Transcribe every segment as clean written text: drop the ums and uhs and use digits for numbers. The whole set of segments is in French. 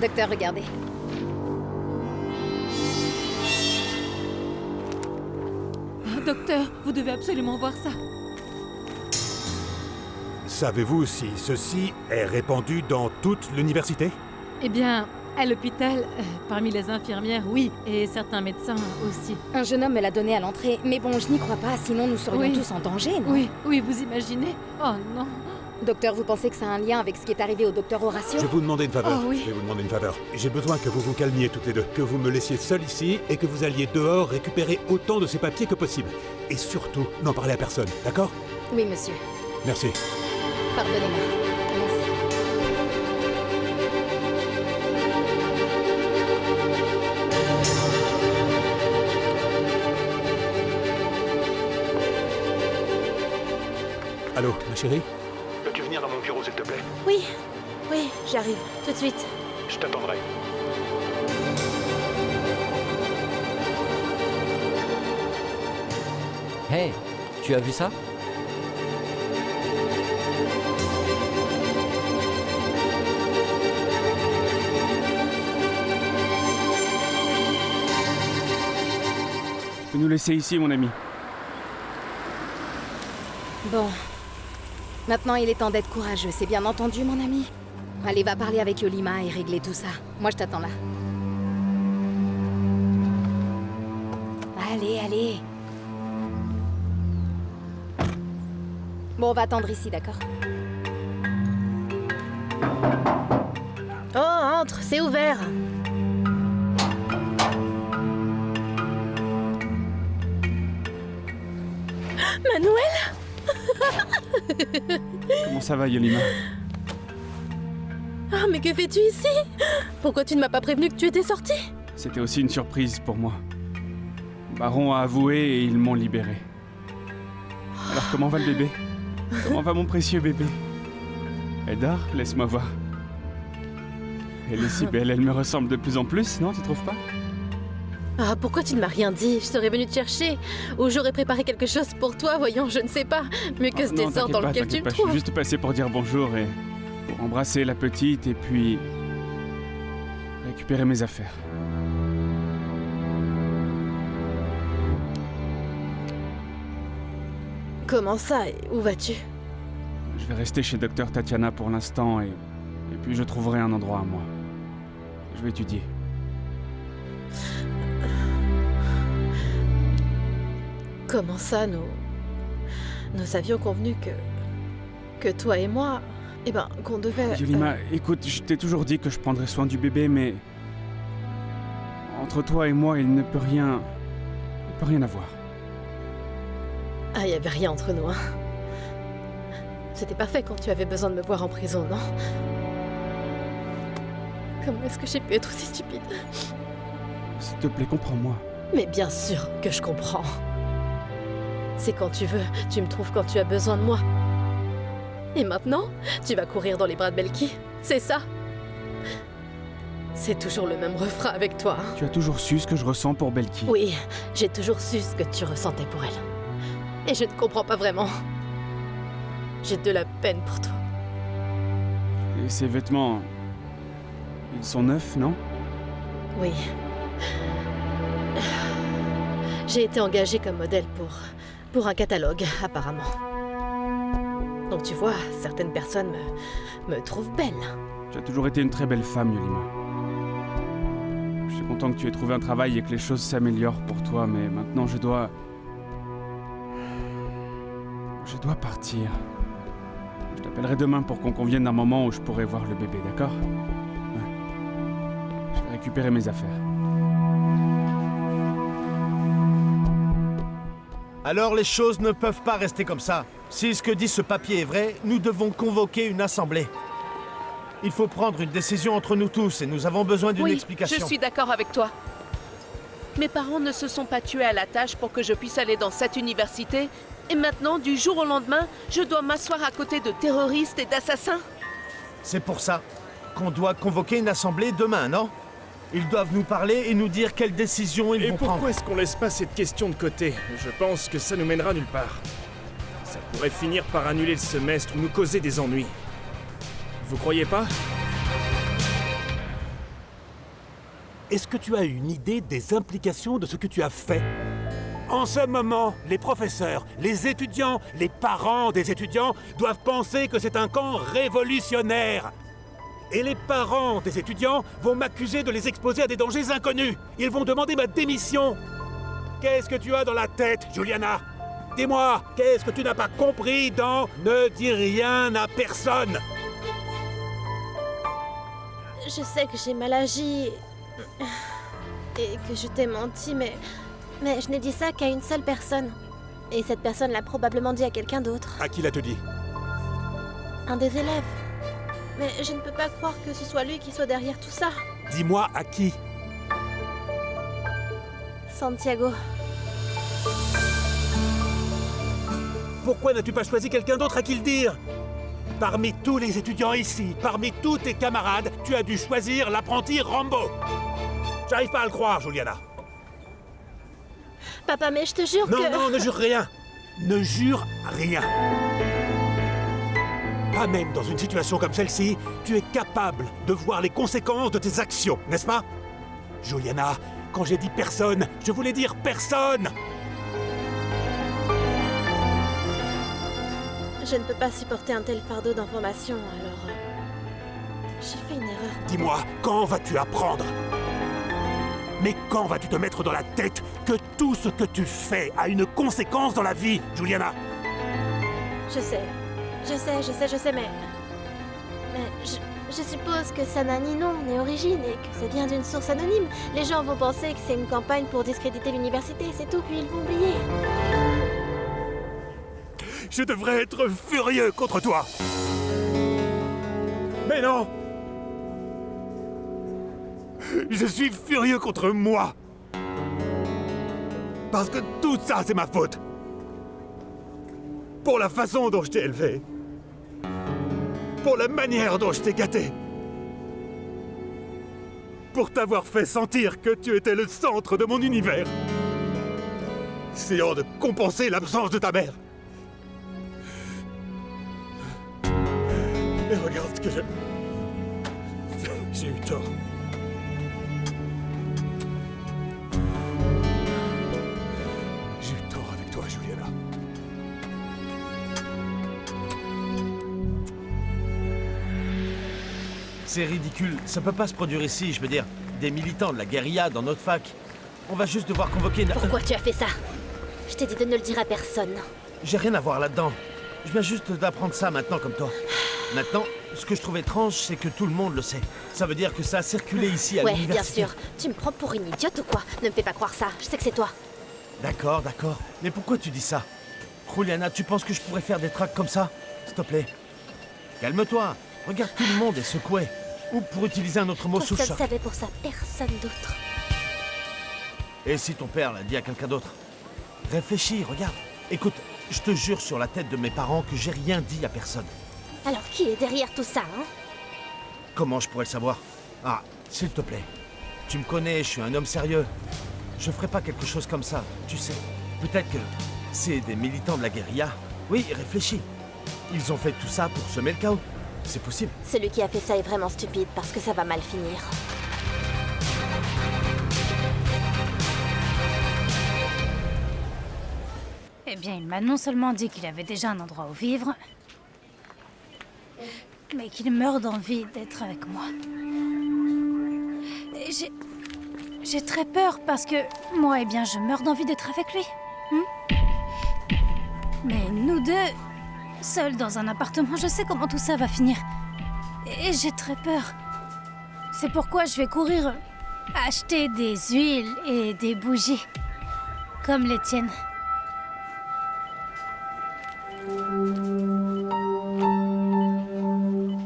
Docteur, regardez. Docteur, vous devez absolument voir ça. Savez-vous si ceci est répandu dans toute l'université? Eh bien, à l'hôpital, parmi les infirmières, oui, et certains médecins aussi. Un jeune homme me l'a donné à l'entrée, mais bon, je n'y crois pas, sinon nous serions tous en danger, non? Oui, vous imaginez? Oh non. Docteur, vous pensez que ça a un lien avec ce qui est arrivé au docteur Horatio? Je vais vous demander une faveur. Oh oui. Je vais vous demander une faveur. J'ai besoin que vous vous calmiez toutes les deux, que vous me laissiez seul ici et que vous alliez dehors récupérer autant de ces papiers que possible. Et surtout, n'en parlez à personne, d'accord? Oui, monsieur. Merci. Pardonnez-moi. Allons-y. Allô, ma chérie? Peux-tu venir dans mon bureau, s'il te plaît? Oui, j'arrive, tout de suite. Je t'attendrai. Hey, tu as vu ça? Tu peux nous laisser ici, mon ami. Bon. Maintenant, il est temps d'être courageux, c'est bien entendu, mon ami? Allez, va parler avec Yolima et régler tout ça. Moi, je t'attends là. Allez. Bon, on va attendre ici, d'accord? Oh, entre, c'est ouvert. Manuel? Comment ça va, Yolima? Ah, mais que fais-tu ici? Pourquoi tu ne m'as pas prévenu que tu étais sorti? C'était aussi une surprise pour moi. Baron a avoué et ils m'ont libéré. Alors comment va le bébé? Comment va mon précieux bébé? Elle dort? Laisse-moi voir. Elle est si belle, elle me ressemble de plus en plus, non, tu trouves pas? Ah, pourquoi tu ne m'as rien dit? Je serais venue te chercher. Ou j'aurais préparé quelque chose pour toi, voyons, je ne sais pas. Mieux que ce Non, désordre dans lequel tu me t'inquiète pas, je trouves. suis juste passé pour dire bonjour et pour embrasser la petite et puis récupérer mes affaires. Comment ça? Et où vas-tu? Je vais rester chez Docteur Tatiana pour l'instant et puis je trouverai un endroit à moi. Je vais étudier. Comment ça, nous avions convenu que toi et moi, qu'on devait... Yolima, écoute, je t'ai toujours dit que je prendrais soin du bébé, mais... Entre toi et moi, il ne peut rien avoir. Ah, il n'y avait rien entre nous, hein. C'était parfait quand tu avais besoin de me voir en prison, non? Comment est-ce que j'ai pu être aussi stupide? S'il te plaît, comprends-moi. Mais bien sûr que je comprends. C'est quand tu veux, tu me trouves quand tu as besoin de moi. Et maintenant, tu vas courir dans les bras de Belki, c'est ça? C'est toujours le même refrain avec toi, hein. Tu as toujours su ce que je ressens pour Belki. Oui, j'ai toujours su ce que tu ressentais pour elle. Et je ne comprends pas vraiment. J'ai de la peine pour toi. Et ces vêtements... Ils sont neufs, non? Oui. J'ai été engagée comme modèle pour un catalogue, apparemment. Donc tu vois, certaines personnes me trouvent belle. Tu as toujours été une très belle femme, Yolima. Je suis content que tu aies trouvé un travail et que les choses s'améliorent pour toi, mais maintenant je dois partir. Je t'appellerai demain pour qu'on convienne d'un moment où je pourrai voir le bébé, d'accord? Ouais. Je vais récupérer mes affaires. Alors les choses ne peuvent pas rester comme ça. Si ce que dit ce papier est vrai, nous devons convoquer une assemblée. Il faut prendre une décision entre nous tous et nous avons besoin d'une explication. Je suis d'accord avec toi. Mes parents ne se sont pas tués à la tâche pour que je puisse aller dans cette université. Et maintenant, du jour au lendemain, je dois m'asseoir à côté de terroristes et d'assassins. C'est pour ça qu'on doit convoquer une assemblée demain, non? Ils doivent nous parler et nous dire quelles décisions ils Et vont pourquoi prendre. est-ce qu'on laisse pas cette question de côté? Je pense que ça nous mènera nulle part. Ça pourrait finir par annuler le semestre ou nous causer des ennuis. Vous croyez pas? est-ce que tu as une idée des implications de ce que tu as fait? En ce moment, les professeurs, les étudiants, les parents des étudiants doivent penser que c'est un camp révolutionnaire. Et les parents des étudiants vont m'accuser de les exposer à des dangers inconnus. Ils vont demander ma démission. Qu'est-ce que tu as dans la tête, Juliana? Dis-moi, qu'est-ce que tu n'as pas compris dans « Ne dis rien à personne » ? Je sais que j'ai mal agi et que je t'ai menti, mais je n'ai dit ça qu'à une seule personne. Et cette personne l'a probablement dit à quelqu'un d'autre. À qui l'a-t-il dit? Un des élèves. Mais je ne peux pas croire que ce soit lui qui soit derrière tout ça. Dis-moi à qui? Santiago. Pourquoi n'as-tu pas choisi quelqu'un d'autre à qui le dire? Parmi tous les étudiants ici, parmi tous tes camarades, tu as dû choisir l'apprenti Rambo. J'arrive pas à le croire, Juliana. Papa, mais je te jure que... Non, ne jure rien. Ne jure rien. Pas même dans une situation comme celle-ci, tu es capable de voir les conséquences de tes actions, n'est-ce pas? Juliana, quand j'ai dit personne, je voulais dire personne! Je ne peux pas supporter un tel fardeau d'informations, alors... j'ai fait une erreur. Dis-moi, quand vas-tu apprendre? Mais quand vas-tu te mettre dans la tête que tout ce que tu fais a une conséquence dans la vie, Juliana? Je sais, mais je suppose que ça n'a ni nom ni origine et que ça vient d'une source anonyme. Les gens vont penser que c'est une campagne pour discréditer l'université, c'est tout, puis ils vont oublier. Je devrais être furieux contre toi. Mais non! Je suis furieux contre moi. Parce que tout ça, c'est ma faute. Pour la façon dont je t'ai élevé. Pour la manière dont je t'ai gâté. Pour t'avoir fait sentir que tu étais le centre de mon univers. Essayant de compenser l'absence de ta mère. Et regarde ce que j'ai... J'ai eu tort. J'ai eu tort avec toi, Juliana. C'est ridicule, ça peut pas se produire ici, je veux dire. Des militants de la guérilla dans notre fac. On va juste devoir convoquer une... Pourquoi tu as fait ça? Je t'ai dit de ne le dire à personne. J'ai rien à voir là-dedans. Je viens juste d'apprendre ça maintenant comme toi. Maintenant, ce que je trouve étrange, c'est que tout le monde le sait. Ça veut dire que ça a circulé ici à Ouais, l'université. bien sûr. Tu me prends pour une idiote ou quoi? Ne me fais pas croire ça, je sais que c'est toi. D'accord. Mais pourquoi tu dis ça? Juliana, tu penses que je pourrais faire des tracts comme ça? S'il te plaît. Calme-toi. Regarde, tout le monde est secoué. Ou pour utiliser un autre mot Ton sous seul choc. savait pour ça, personne d'autre. Et si ton père l'a dit à quelqu'un d'autre? Réfléchis, regarde. Écoute, je te jure sur la tête de mes parents que j'ai rien dit à personne. Alors qui est derrière tout ça, hein? Comment je pourrais le savoir? Ah, s'il te plaît. Tu me connais, je suis un homme sérieux. Je ferai pas quelque chose comme ça, tu sais. Peut-être que c'est des militants de la guérilla. Oui, réfléchis. Ils ont fait tout ça pour semer le chaos. C'est possible. Celui qui a fait ça est vraiment stupide parce que ça va mal finir. Eh bien, il m'a non seulement dit qu'il avait déjà un endroit où vivre, mais qu'il meurt d'envie d'être avec moi. Et j'ai très peur parce que moi, eh bien, je meurs d'envie d'être avec lui. Mais nous deux, seuls dans un appartement, je sais comment tout ça va finir. Et j'ai très peur. C'est pourquoi je vais courir acheter des huiles et des bougies, comme les tiennes.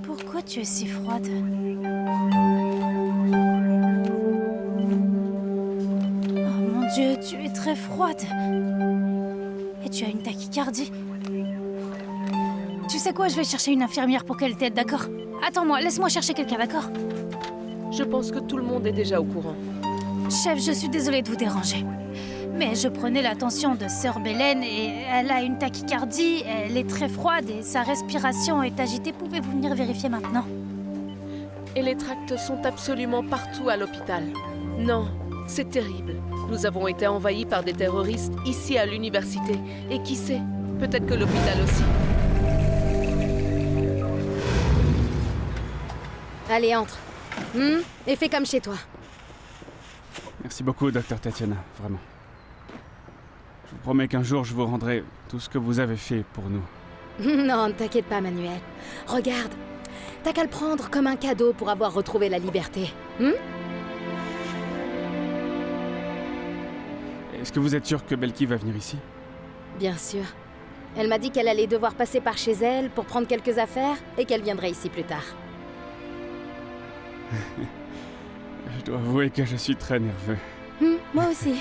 Pourquoi tu es si froide? Oh mon Dieu, tu es très froide. Et tu as une tachycardie. Tu sais quoi, je vais chercher une infirmière pour qu'elle t'aide, d'accord? Attends-moi, laisse-moi chercher quelqu'un, d'accord? Je pense que tout le monde est déjà au courant. Chef, je suis désolée de vous déranger. Mais je prenais l'attention de Sœur Bélène et elle a une tachycardie, elle est très froide et sa respiration est agitée. Pouvez-vous venir vérifier maintenant? Et les tracts sont absolument partout à l'hôpital. Non, c'est terrible. Nous avons été envahis par des terroristes ici à l'université. Et qui sait, peut-être que l'hôpital aussi. Allez, entre. Et fais comme chez toi. Merci beaucoup, Dr. Tatiana, vraiment. Je vous promets qu'un jour, je vous rendrai tout ce que vous avez fait pour nous. Non, ne t'inquiète pas, Manuel. Regarde, t'as qu'à le prendre comme un cadeau pour avoir retrouvé la liberté. Est-ce que vous êtes sûr que Belki va venir ici? Bien sûr. Elle m'a dit qu'elle allait devoir passer par chez elle pour prendre quelques affaires et qu'elle viendrait ici plus tard. Je dois avouer que je suis très nerveux. Moi aussi.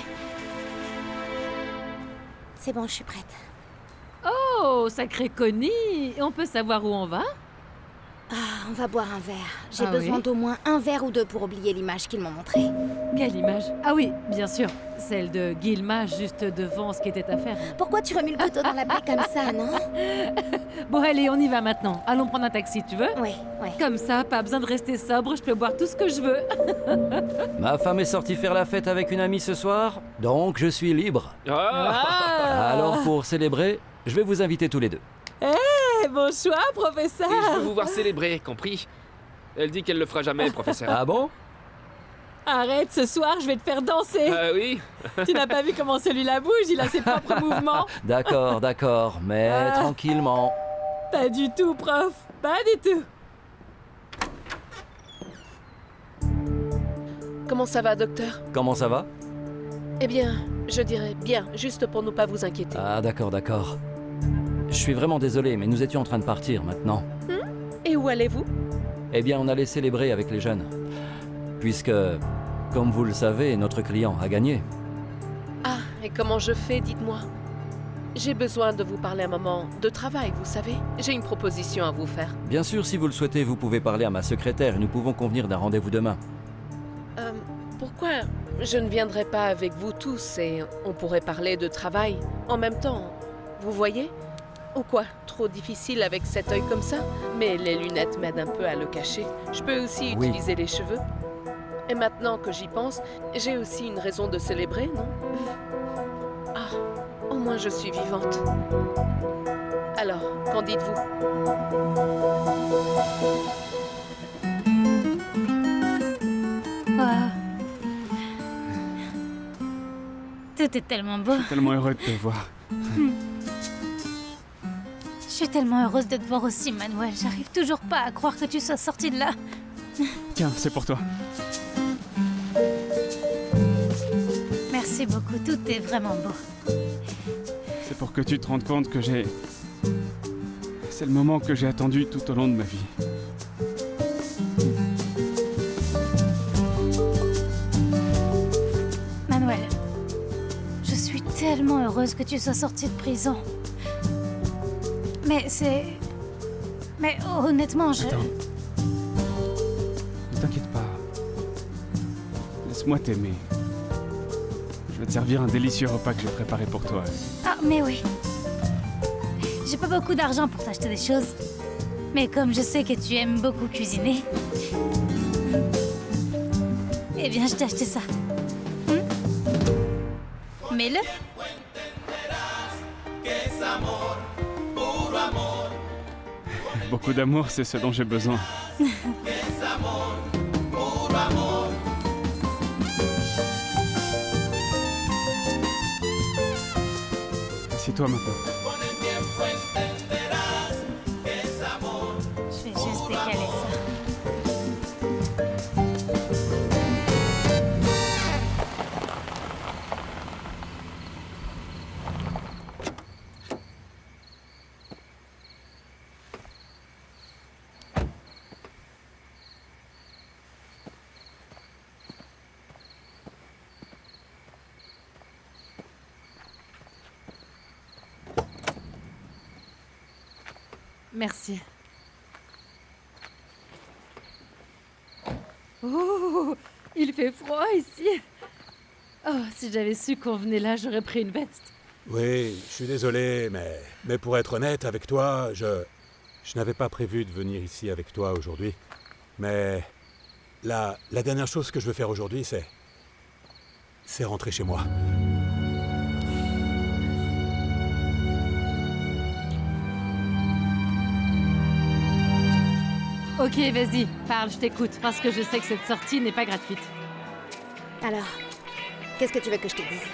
C'est bon, je suis prête. Oh, sacré Connie! Et on peut savoir où on va? On va boire un verre. J'ai Ah besoin oui? d'au moins un verre ou deux pour oublier l'image qu'ils m'ont montrée. Quelle image? Ah oui, bien sûr. Celle de Guilma juste devant ce qui était à faire. Pourquoi tu remues le couteau dans la plaie comme ça, non? Bon, allez, on y va maintenant. Allons prendre un taxi, tu veux? Oui. Comme ça, pas besoin de rester sobre, je peux boire tout ce que je veux. Ma femme est sortie faire la fête avec une amie ce soir, donc je suis libre. Alors pour célébrer, je vais vous inviter tous les deux. Bon choix, professeur! Et je veux vous voir célébrer, compris? Elle dit qu'elle le fera jamais, professeur. Ah bon? Arrête, ce soir, je vais te faire danser! Ah oui? Tu n'as pas vu comment celui-là bouge? Il a ses propres mouvements! D'accord, mais tranquillement. Pas du tout, prof! Pas du tout! Comment ça va, docteur? Comment ça va? Eh bien, je dirais bien, juste pour ne pas vous inquiéter. Ah d'accord. Je suis vraiment désolé, mais nous étions en train de partir maintenant. Et où allez-vous? Eh bien, on allait célébrer avec les jeunes. Puisque, comme vous le savez, notre client a gagné. Ah, et comment je fais, dites-moi? J'ai besoin de vous parler un moment de travail, vous savez. J'ai une proposition à vous faire. Bien sûr, si vous le souhaitez, vous pouvez parler à ma secrétaire et nous pouvons convenir d'un rendez-vous demain. Pourquoi je ne viendrai pas avec vous tous et on pourrait parler de travail en même temps? Vous voyez? Ou quoi? Trop difficile avec cet œil comme ça? Mais les lunettes m'aident un peu à le cacher. Je peux aussi Oui. utiliser les cheveux. Et maintenant que j'y pense, j'ai aussi une raison de célébrer, non? Ah, au moins je suis vivante. Alors, qu'en dites-vous? Waouh. Tout est tellement beau. Tellement heureux de te voir. Je suis tellement heureuse de te voir aussi, Manuel. J'arrive toujours pas à croire que tu sois sorti de là. Tiens, c'est pour toi. Merci beaucoup, tout est vraiment beau. C'est pour que tu te rendes compte que j'ai... C'est le moment que j'ai attendu tout au long de ma vie. Manuel, je suis tellement heureuse que tu sois sorti de prison. Mais c'est... Mais honnêtement, je... Attends. Ne t'inquiète pas. Laisse-moi t'aimer. Je vais te servir un délicieux repas que j'ai préparé pour toi. Ah, mais oui. J'ai pas beaucoup d'argent pour t'acheter des choses. Mais comme je sais que tu aimes beaucoup cuisiner... Eh bien, je t'ai acheté ça. Mets-le. Beaucoup d'amour, c'est ce dont j'ai besoin. Assieds-toi maintenant. Je vais juste décaler ça. Merci. Oh, il fait froid ici. Oh, si j'avais su qu'on venait là, j'aurais pris une veste. Oui, je suis désolé, mais pour être honnête avec toi, je n'avais pas prévu de venir ici avec toi aujourd'hui. Mais la dernière chose que je veux faire aujourd'hui, c'est rentrer chez moi. Ok, vas-y, parle, je t'écoute, parce que je sais que cette sortie n'est pas gratuite. Alors, qu'est-ce que tu veux que je te dise?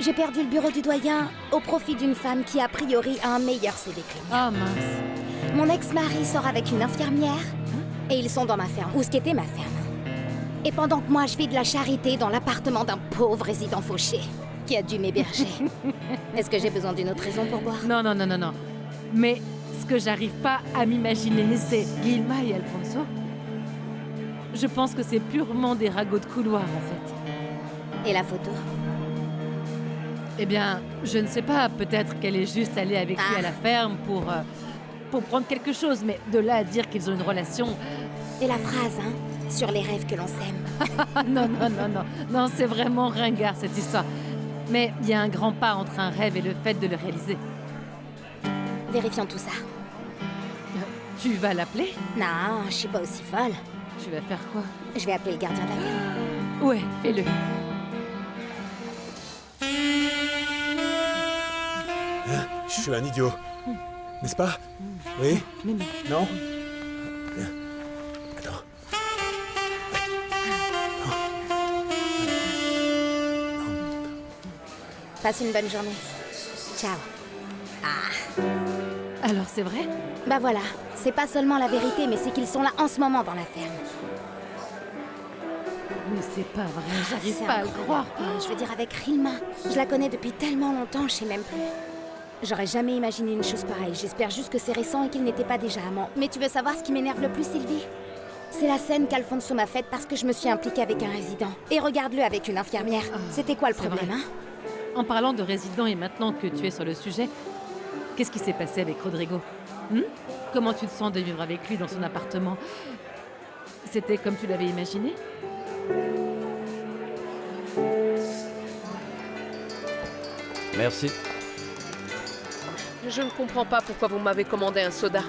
J'ai perdu le bureau du doyen au profit d'une femme qui, a priori, a un meilleur CV que le mien. Oh mince. Mon ex-mari sort avec une infirmière, et ils sont dans ma ferme, ou ce qu'était ma ferme. Et pendant que moi, je vis de la charité dans l'appartement d'un pauvre résident fauché, qui a dû m'héberger. Est-ce que j'ai besoin d'une autre raison pour boire? Non. Mais ce que j'arrive pas à m'imaginer, c'est Guilma et Alfonso. Je pense que c'est purement des ragots de couloir, en fait. Et la photo? Eh bien, je ne sais pas, peut-être qu'elle est juste allée avec lui à la ferme pour prendre quelque chose, mais de là à dire qu'ils ont une relation... Et la phrase, hein, sur les rêves que l'on sème. Non, c'est vraiment ringard, cette histoire. Mais il y a un grand pas entre un rêve et le fait de le réaliser. Vérifions tout ça. Tu vas l'appeler? Non, je suis pas aussi folle. Tu vas faire quoi? Je vais appeler le gardien de la ferme. Ouais, fais-le. Je suis un idiot. N'est-ce pas? Oui? Mais non. Non? Bien. Attends. Passe une bonne journée. Ciao. Alors c'est vrai? Bah voilà, c'est pas seulement la vérité, mais c'est qu'ils sont là en ce moment dans la ferme. Mais c'est pas vrai, j'arrive C'est pas à le incroyable. croire. Je veux dire, avec Rilma, je la connais depuis tellement longtemps, je sais même plus. J'aurais jamais imaginé une chose pareille. J'espère juste que c'est récent et qu'ils n'étaient pas déjà amants. Mais tu veux savoir ce qui m'énerve le plus, Sylvie? C'est la scène qu'Alfonso m'a faite parce que je me suis impliquée avec un résident. Et regarde-le avec une infirmière. C'était quoi le c'est problème, vrai. hein? En parlant de résidents et maintenant que tu es sur le sujet, qu'est-ce qui s'est passé avec Rodrigo? Comment tu te sens de vivre avec lui dans son appartement? C'était comme tu l'avais imaginé? Merci. Je ne comprends pas pourquoi vous m'avez commandé un soda.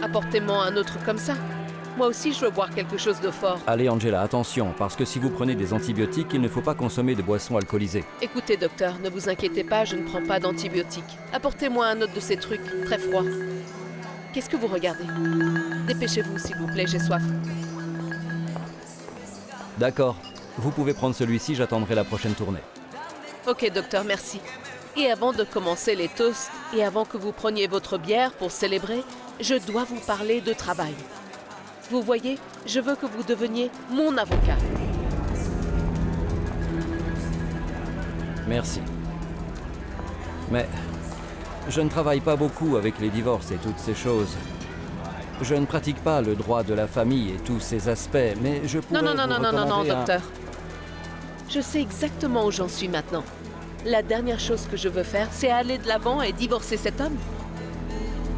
Apportez-moi un autre comme ça. Moi aussi, je veux boire quelque chose de fort. Allez Angela, attention, parce que si vous prenez des antibiotiques, il ne faut pas consommer de boissons alcoolisées. Écoutez, docteur, ne vous inquiétez pas, je ne prends pas d'antibiotiques. Apportez-moi un autre de ces trucs, très froid. Qu'est-ce que vous regardez? Dépêchez-vous, s'il vous plaît, j'ai soif. D'accord. Vous pouvez prendre celui-ci, j'attendrai la prochaine tournée. Ok, docteur, merci. Et avant de commencer les toasts, et avant que vous preniez votre bière pour célébrer, je dois vous parler de travail. Vous voyez, je veux que vous deveniez mon avocat. Merci. Mais je ne travaille pas beaucoup avec les divorces et toutes ces choses. Je ne pratique pas le droit de la famille et tous ces aspects, mais je pourrais Non, vous recommander un... docteur. Je sais exactement où j'en suis maintenant. La dernière chose que je veux faire, c'est aller de l'avant et divorcer cet homme.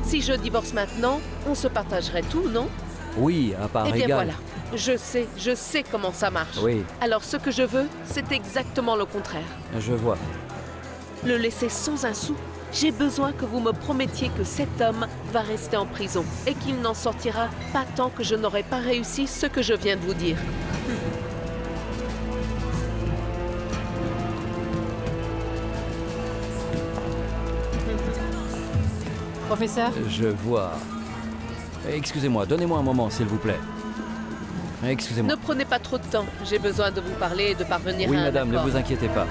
Si je divorce maintenant, on se partagerait tout, non? Oui, à part Eh bien égale. voilà, je sais comment ça marche. Oui. Alors ce que je veux, c'est exactement le contraire. Je vois. Le laisser sans un sou. J'ai besoin que vous me promettiez que cet homme va rester en prison et qu'il n'en sortira pas tant que je n'aurai pas réussi ce que je viens de vous dire. Professeur? Je vois. Excusez-moi, donnez-moi un moment, s'il vous plaît. Excusez-moi. Ne prenez pas trop de temps. J'ai besoin de vous parler et de parvenir Oui, à un madame, ne accord. vous inquiétez pas.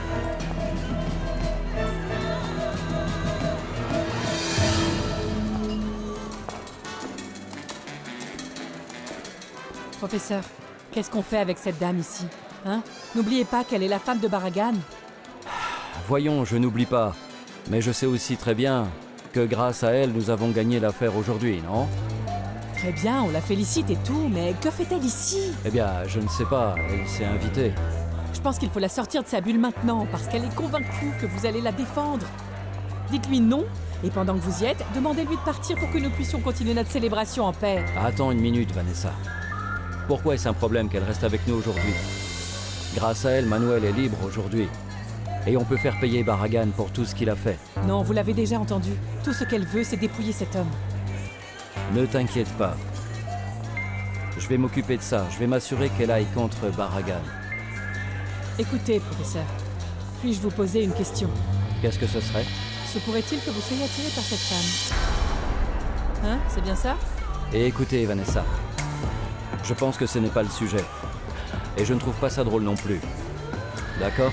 Professeur, qu'est-ce qu'on fait avec cette dame ici? Hein? N'oubliez pas qu'elle est la femme de Barragan. Voyons, je n'oublie pas. Mais je sais aussi très bien que grâce à elle, nous avons gagné l'affaire aujourd'hui, non? Très bien, on la félicite et tout, mais que fait-elle ici? Eh bien, je ne sais pas. Elle s'est invitée. Je pense qu'il faut la sortir de sa bulle maintenant, parce qu'elle est convaincue que vous allez la défendre. Dites-lui non, et pendant que vous y êtes, demandez-lui de partir pour que nous puissions continuer notre célébration en paix. Attends une minute, Vanessa. Pourquoi est-ce un problème qu'elle reste avec nous aujourd'hui? Grâce à elle, Manuel est libre aujourd'hui. Et on peut faire payer Barragan pour tout ce qu'il a fait. Non, vous l'avez déjà entendu. Tout ce qu'elle veut, c'est dépouiller cet homme. Ne t'inquiète pas. Je vais m'occuper de ça. Je vais m'assurer qu'elle aille contre Barragan. Écoutez, professeur, puis-je vous poser une question? Qu'est-ce que ce serait? Se pourrait-il que vous soyez attiré par cette femme? Hein, c'est bien ça? Et écoutez, Vanessa, je pense que ce n'est pas le sujet. Et je ne trouve pas ça drôle non plus. D'accord?